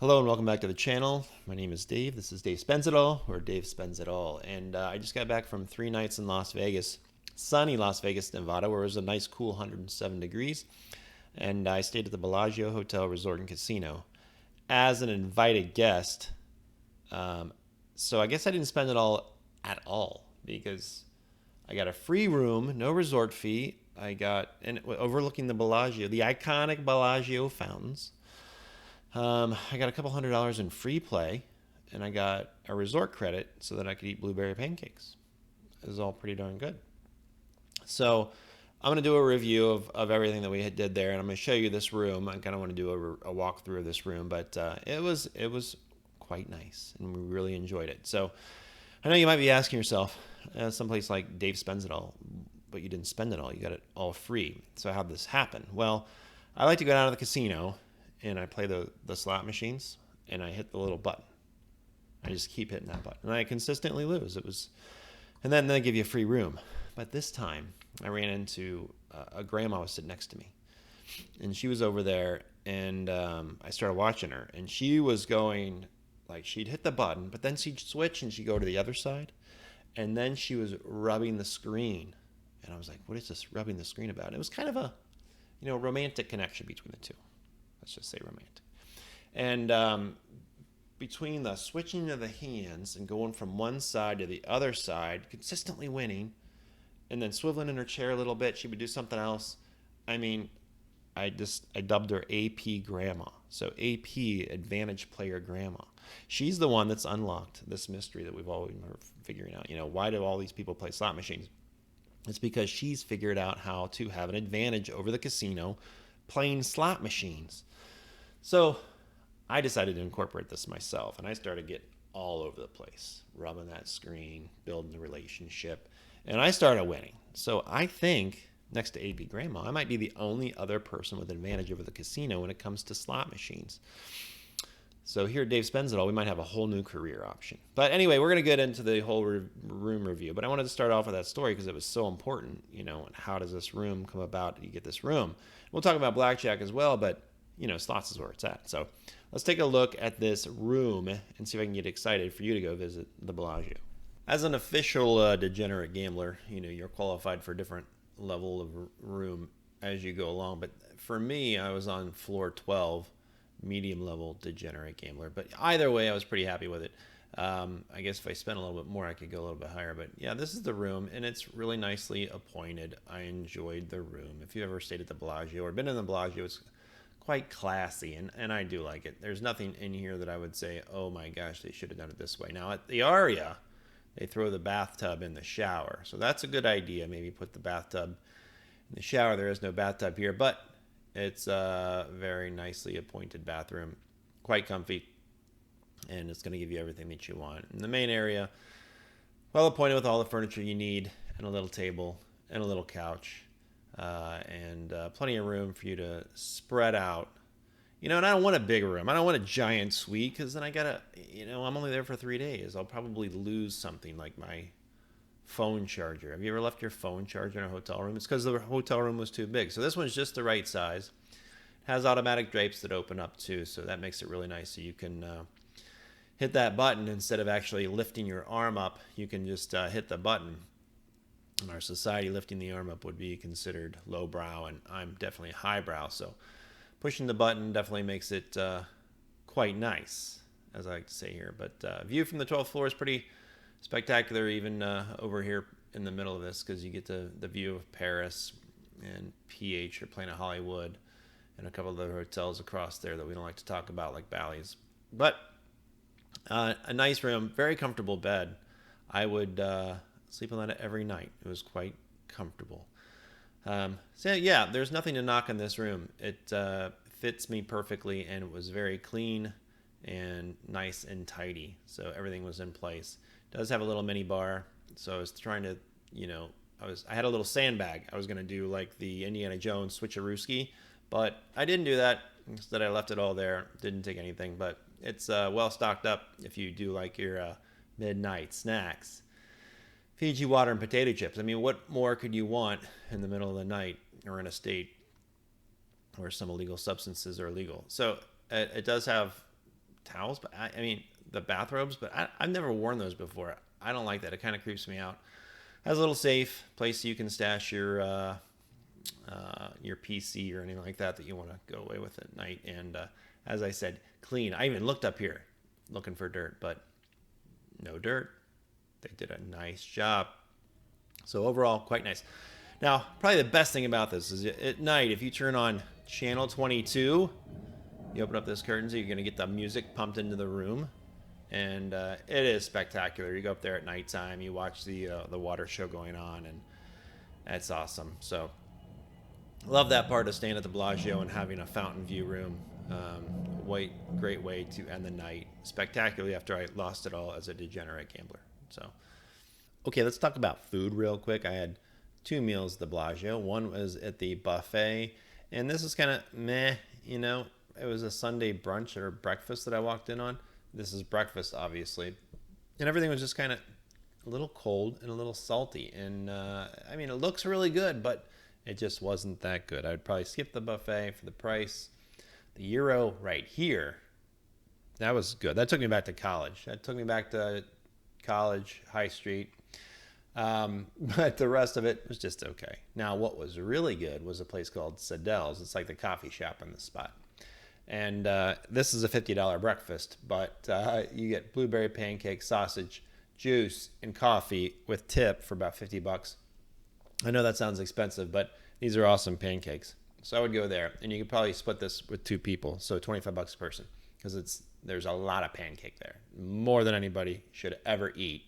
Hello and welcome back to the channel. My name is Dave. This is Dave Spends It All, or Dave Spends It All. And I just got back from 3 nights in Las Vegas, sunny Las Vegas, Nevada, where it was a nice cool 107 degrees. And I stayed at the Bellagio Hotel Resort and Casino as an invited guest. So I guess I didn't spend it all at all because I got a free room, no resort fee. And overlooking the Bellagio, the iconic Bellagio fountains. I got a couple $100 in free play, and I got a resort credit so that I could eat blueberry pancakes. It was all pretty darn good. So I'm going to do a review of everything that we did there, and I'm going to show you this room. I kind of want to do a walkthrough of this room, but it was quite nice, and we really enjoyed it. So I know you might be asking yourself, someplace like Dave Spends It All, but you didn't spend it all. You got it all free. So how'd this happen? Well, I like to go down to the casino and I play the slot machines, and I hit the little button. I just keep hitting that button, and I consistently lose. And then they give you a free room. But this time, I ran into a grandma was sitting next to me, and she was over there, and I started watching her, and she was going like she'd hit the button, but then she'd switch and she'd go to the other side, and then she was rubbing the screen, and I was like, "What is this rubbing the screen about?" And it was kind of a, romantic connection between the two. Let's just say romantic. And between the switching of the hands and going from one side to the other side, consistently winning, and then swiveling in her chair a little bit, she would do something else. I mean, I dubbed her AP Grandma. So AP, Advantage Player Grandma. She's the one that's unlocked this mystery that we've always been figuring out. Why do all these people play slot machines? It's because she's figured out how to have an advantage over the casino playing slot machines. So I decided to incorporate this myself, and I started getting all over the place, rubbing that screen, building the relationship, and I started winning. So I think, next to AB Grandma, I might be the only other person with an advantage over the casino when it comes to slot machines. So here at Dave Spends It All, we might have a whole new career option. But anyway, we're going to get into the whole room review. But I wanted to start off with that story because it was so important, and how does this room come about? You get this room. We'll talk about blackjack as well, but, slots is where it's at. So let's take a look at this room and see if I can get excited for you to go visit the Bellagio. As an official degenerate gambler, you're qualified for a different level of room as you go along. But for me, I was on floor 12. Medium level degenerate gambler, but either way I was pretty happy with it. I guess if I spent a little bit more I could go a little bit higher, but yeah, this is the room and it's really nicely appointed. I enjoyed the room. If you ever stayed at the Bellagio or been in the Bellagio, it's quite classy, and I do like it. There's nothing in here that I would say, oh my gosh, they should have done it this way. Now at the Aria, they throw the bathtub in the shower, so that's a good idea. Maybe put the bathtub in the shower. There is no bathtub here, but it's a very nicely appointed bathroom, quite comfy, and it's going to give you everything that you want. In the main area, well appointed with all the furniture you need, and a little table, and a little couch, and plenty of room for you to spread out. And I don't want a big room. I don't want a giant suite, because then I gotta, I'm only there for 3 days. I'll probably lose something like my phone charger. Have you ever left your phone charger in a hotel room? It's because the hotel room was too big. So this one's just the right size. It has automatic drapes that open up too, so that makes it really nice. So you can hit that button instead of actually lifting your arm up. You can just hit the button. In our society, lifting the arm up would be considered lowbrow, and I'm definitely highbrow. So pushing the button definitely makes it quite nice, as I like to say here. But view from the 12th floor is pretty spectacular, even over here in the middle of this, because you get the view of Paris and PH or Planet Hollywood and a couple of other hotels across there that we don't like to talk about, like Bally's. But a nice room, very comfortable bed. I would sleep on that every night. It was quite comfortable. So yeah, there's nothing to knock on this room. It fits me perfectly, and it was very clean and nice and tidy. So everything was in place. It does have a little mini bar, so I was trying to, I had a little sandbag. I was going to do like the Indiana Jones switcherooski, but I didn't do that. Instead, I left it all there. Didn't take anything, but it's well stocked up if you do like your midnight snacks. Fiji water and potato chips. I mean, what more could you want in the middle of the night or in a state where some illegal substances are illegal? So it does have towels, but I mean the bathrobes, but I've never worn those before. I don't like that. It kind of creeps me out. Has a little safe place you can stash your PC or anything like that you want to go away with at night. And as I said, clean. I even looked up here looking for dirt, but no dirt. They did a nice job. So overall, quite nice. Now, probably the best thing about this is at night, if you turn on channel 22, you open up this curtain, so you're going to get the music pumped into the room. And it is spectacular. You go up there at nighttime, you watch the water show going on, and that's awesome. So love that part of staying at the Bellagio and having a fountain view room. Great way to end the night spectacularly after I lost it all as a degenerate gambler. So, okay, let's talk about food real quick. I had 2 meals at the Bellagio. One was at the buffet, and this is kind of meh, you know. It was a Sunday brunch or breakfast that I walked in on. This is breakfast, obviously. And everything was just kind of a little cold and a little salty. And, I mean, it looks really good, but it just wasn't that good. I would probably skip the buffet for the price. The Euro right here, that was good. That took me back to college. That took me back to college, High Street. But the rest of it was just okay. Now, what was really good was a place called Sadel's. It's like the coffee shop on the spot. And this is a $50 breakfast, but you get blueberry pancakes, sausage, juice, and coffee with tip for about $50. I know that sounds expensive, but these are awesome pancakes. So I would go there, and you could probably split this with 2 people, so $25 a person, because there's a lot of pancake there, more than anybody should ever eat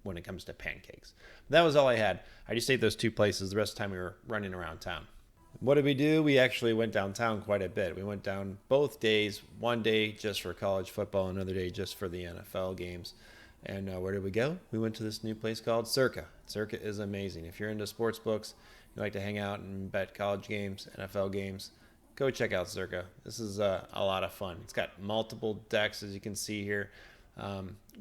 when it comes to pancakes. But that was all I had. I just ate those 2 places. The rest of the time we were running around town. What did we do? We actually went downtown quite a bit. We went down both days, one day just for college football, another day just for the NFL games. And where did we go? We went to this new place called Circa. Circa is amazing. If you're into sports books, you like to hang out and bet college games, NFL games, go check out Circa. This is a lot of fun. It's got multiple decks, as you can see here.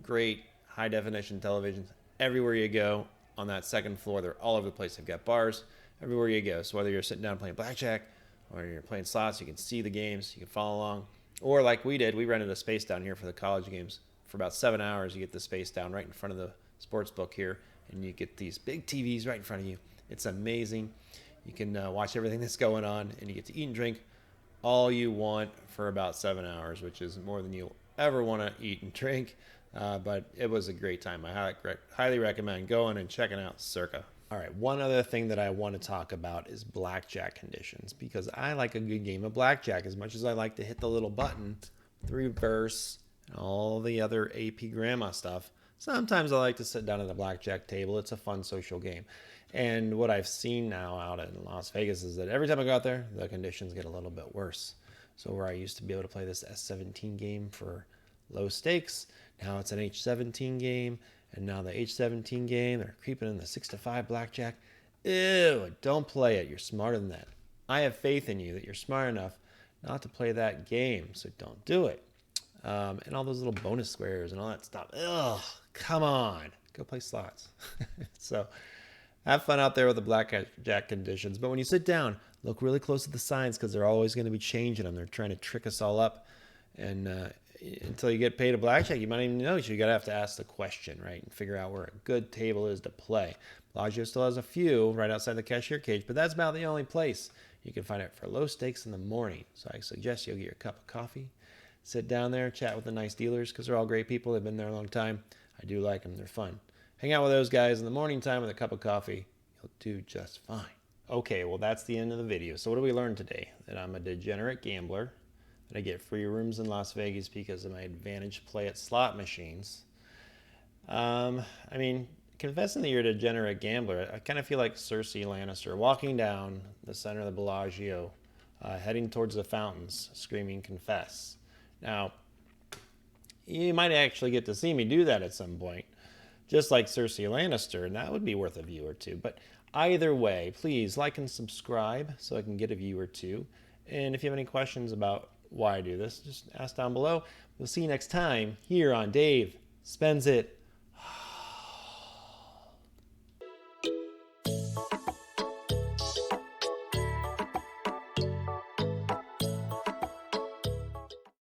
Great high-definition televisions everywhere you go on that second floor. They're all over the place. They've got bars everywhere you go. So whether you're sitting down playing blackjack or you're playing slots, you can see the games, you can follow along. Or like we did, we rented a space down here for the college games. For about 7 hours, you get the space down right in front of the sports book here, and you get these big TVs right in front of you. It's amazing. You can watch everything that's going on, and you get to eat and drink all you want for about 7 hours, which is more than you'll ever want to eat and drink. But it was a great time. I highly recommend going and checking out Circa. All right, one other thing that I want to talk about is Blackjack Conditions, because I like a good game of blackjack as much as I like to hit the little button, the reverse, and all the other AP grandma stuff. Sometimes I like to sit down at a blackjack table. It's a fun social game. And what I've seen now out in Las Vegas is that every time I go out there, the conditions get a little bit worse. So where I used to be able to play this S17 game for low stakes, now it's an H17 game. And now the H17 game, they're creeping in the 6-5 blackjack. Ew, don't play it. You're smarter than that. I have faith in you that you're smart enough not to play that game, so don't do it. And all those little bonus squares and all that stuff. Ugh, come on. Go play slots. So have fun out there with the blackjack conditions. But when you sit down, look really close at the signs, because they're always going to be changing them. They're trying to trick us all up. And until you get paid a blackjack, you might even know. So you got to have to ask the question, right, and figure out where a good table is to play. Bellagio still has a few right outside the cashier cage, but that's about the only place you can find it for low stakes in the morning. So I suggest you get your cup of coffee, sit down there, chat with the nice dealers, because they're all great people. They've been there a long time. I do like them. They're fun. Hang out with those guys in the morning time with a cup of coffee. You'll do just fine. Okay, well, that's the end of the video. So what did we learn today? That I'm a degenerate gambler. I get free rooms in Las Vegas because of my advantage play at slot machines. I mean, confessing that you're a degenerate gambler, I kind of feel like Cersei Lannister walking down the center of the Bellagio, heading towards the fountains, screaming, "Confess." Now, you might actually get to see me do that at some point, just like Cersei Lannister, and that would be worth a view or two. But either way, please like and subscribe so I can get a view or two. And if you have any questions about why I do this, just ask down below. We'll see you next time here on Dave Spends It